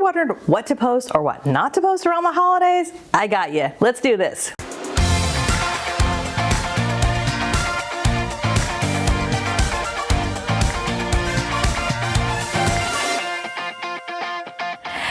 wondered what to post or what not to post around the holidays? I got you. Let's do this.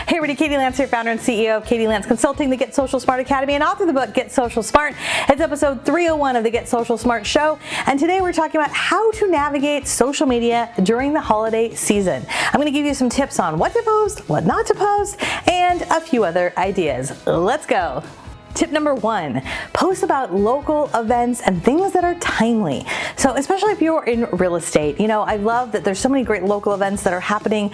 Hey everybody, Katie Lance here, founder and CEO of Katie Lance Consulting, the Get Social Smart Academy, and author of the book Get Social Smart. It's episode 301 of the Get Social Smart show, and today we're talking about how to navigate social media during the holiday season. I'm going to give you some tips on what to post, what not to post, and a few other ideas. Let's go. Tip number 1, post about local events and things that are timely. So especially if you're in real estate, I love that there's so many great local events that are happening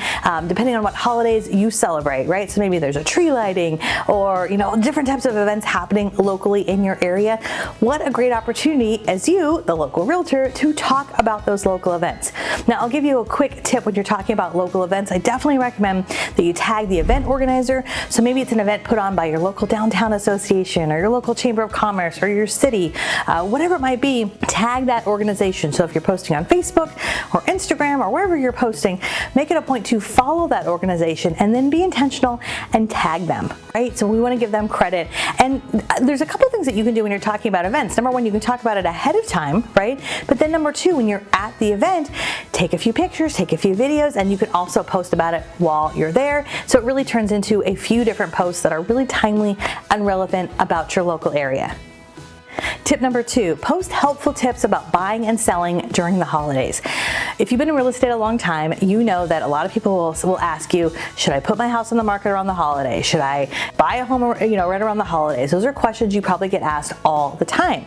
depending on what holidays you celebrate, right? So maybe there's a tree lighting or, different types of events happening locally in your area. What a great opportunity as you, the local realtor, to talk about those local events. Now, I'll give you a quick tip when you're talking about local events. I definitely recommend that you tag the event organizer. So maybe it's an event put on by your local downtown association or your local chamber of commerce or your city, whatever it might be, tag that organization. So if you're posting on Facebook or Instagram or wherever you're posting, make it a point to follow that organization and then be intentional and tag them, right? So we want to give them credit. And there's a couple things that you can do when you're talking about events. Number 1, you can talk about it ahead of time, right? But then number 2, when you're at the event, take a few pictures, take a few videos, and you can also post about it while you're there. So it really turns into a few different posts that are really timely and relevant about your local area. Tip number 2, post helpful tips about buying and selling during the holidays. If you've been in real estate a long time, you know that a lot of people will ask you, should I put my house on the market around the holidays? Should I buy a home, right around the holidays? Those are questions you probably get asked all the time.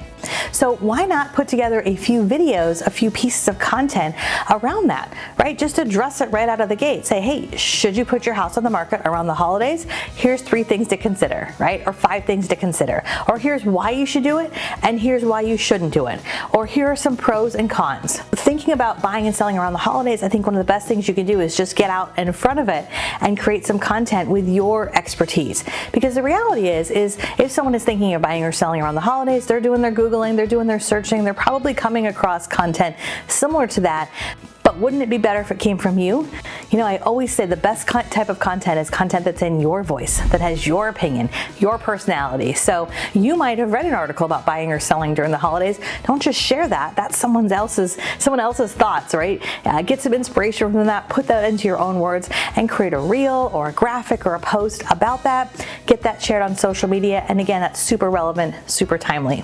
So why not put together a few videos, a few pieces of content around that, right? Just address it right out of the gate. Say, hey, should you put your house on the market around the holidays? Here's 3 things to consider, right? Or 5 things to consider. Or here's why you should do it, and here's why you shouldn't do it. Or here are some pros and cons. Thinking about buying and selling around the holidays, I think one of the best things you can do is just get out in front of it and create some content with your expertise. Because the reality is if someone is thinking of buying or selling around the holidays, they're doing their Googling, they're doing their searching, they're probably coming across content similar to that. But wouldn't it be better if it came from you? I always say the best type of content is content that's in your voice, that has your opinion, your personality. So you might have read an article about buying or selling during the holidays. Don't just share that. That's someone else's thoughts, right? Get some inspiration from that, put that into your own words, and create a reel or a graphic or a post about that. Get that shared on social media. And again, that's super relevant, super timely.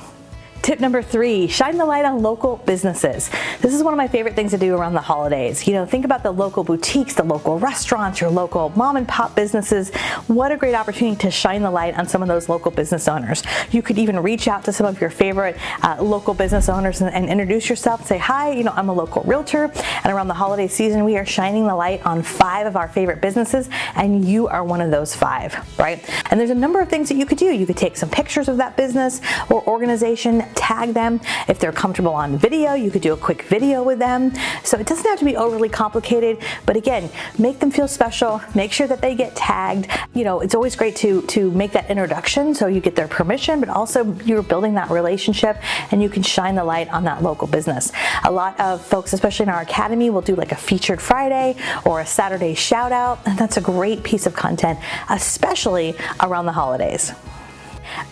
Tip number 3, shine the light on local businesses. This is one of my favorite things to do around the holidays. Think about the local boutiques, the local restaurants, your local mom and pop businesses. What a great opportunity to shine the light on some of those local business owners. You could even reach out to some of your favorite local business owners and introduce yourself. Say, hi, I'm a local realtor, and around the holiday season, we are shining the light on 5 of our favorite businesses, and you are one of those 5, right? And there's a number of things that you could do. You could take some pictures of that business or organization, tag them. If they're comfortable on video, you could do a quick video with them. So it doesn't have to be overly complicated, but again, make them feel special, make sure that they get tagged. It's always great to make that introduction so you get their permission, but also you're building that relationship and you can shine the light on that local business. A lot of folks, especially in our academy, will do like a featured Friday or a Saturday shout out, and that's a great piece of content, especially around the holidays.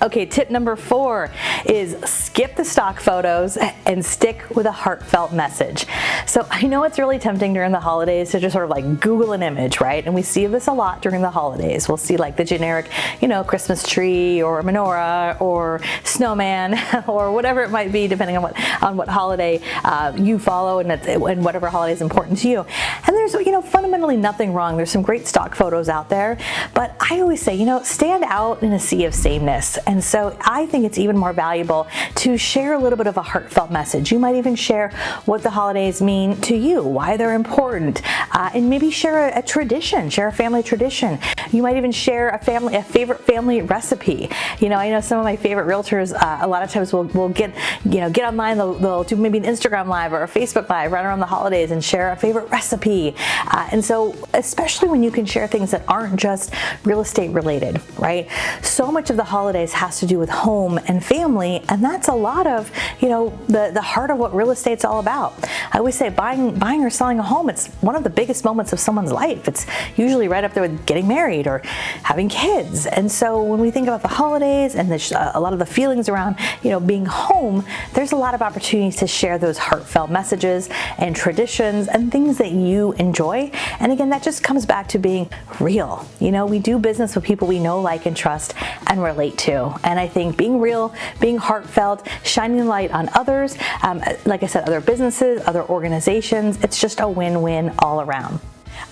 Okay, tip number 4 is skip the stock photos and stick with a heartfelt message. So I know it's really tempting during the holidays to just sort of like Google an image, right? And we see this a lot during the holidays. We'll see like the generic, Christmas tree or menorah or snowman or whatever it might be, depending on what holiday you follow and whatever holiday is important to you. And there's fundamentally nothing wrong. There's some great stock photos out there, but I always say stand out in a sea of sameness. And so I think it's even more valuable to share a little bit of a heartfelt message. You might even share what the holidays mean to you, why they're important, and maybe share a tradition, share a family tradition. You might even share a favorite family recipe. I know some of my favorite realtors a lot of times will get online, they'll do maybe an Instagram live or a Facebook live right around the holidays and share a favorite recipe. And so especially when you can share things that aren't just real estate related, right? So much of the holidays holidays has to do with home and family, and that's a lot of, the heart of what real estate's all about. I always say buying or selling a home, it's one of the biggest moments of someone's life. It's usually right up there with getting married or having kids. And so when we think about the holidays and a lot of the feelings around, being home, there's a lot of opportunities to share those heartfelt messages and traditions and things that you enjoy. And again, that just comes back to being real. We do business with people we know, like, and trust and relate to. And I think being real, being heartfelt, shining light on others, like I said, other businesses, other organizations, it's just a win-win all around.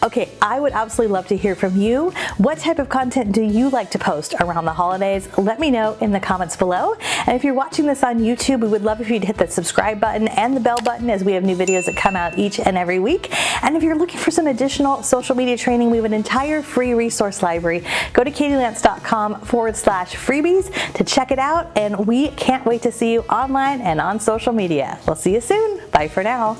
Okay, I would absolutely love to hear from you. What type of content do you like to post around the holidays? Let me know in the comments below. And if you're watching this on YouTube, we would love if you'd hit the subscribe button and the bell button, as we have new videos that come out each and every week. And if you're looking for some additional social media training, we have an entire free resource library. Go to katielance.com/freebies to check it out. And we can't wait to see you online and on social media. We'll see you soon. Bye for now.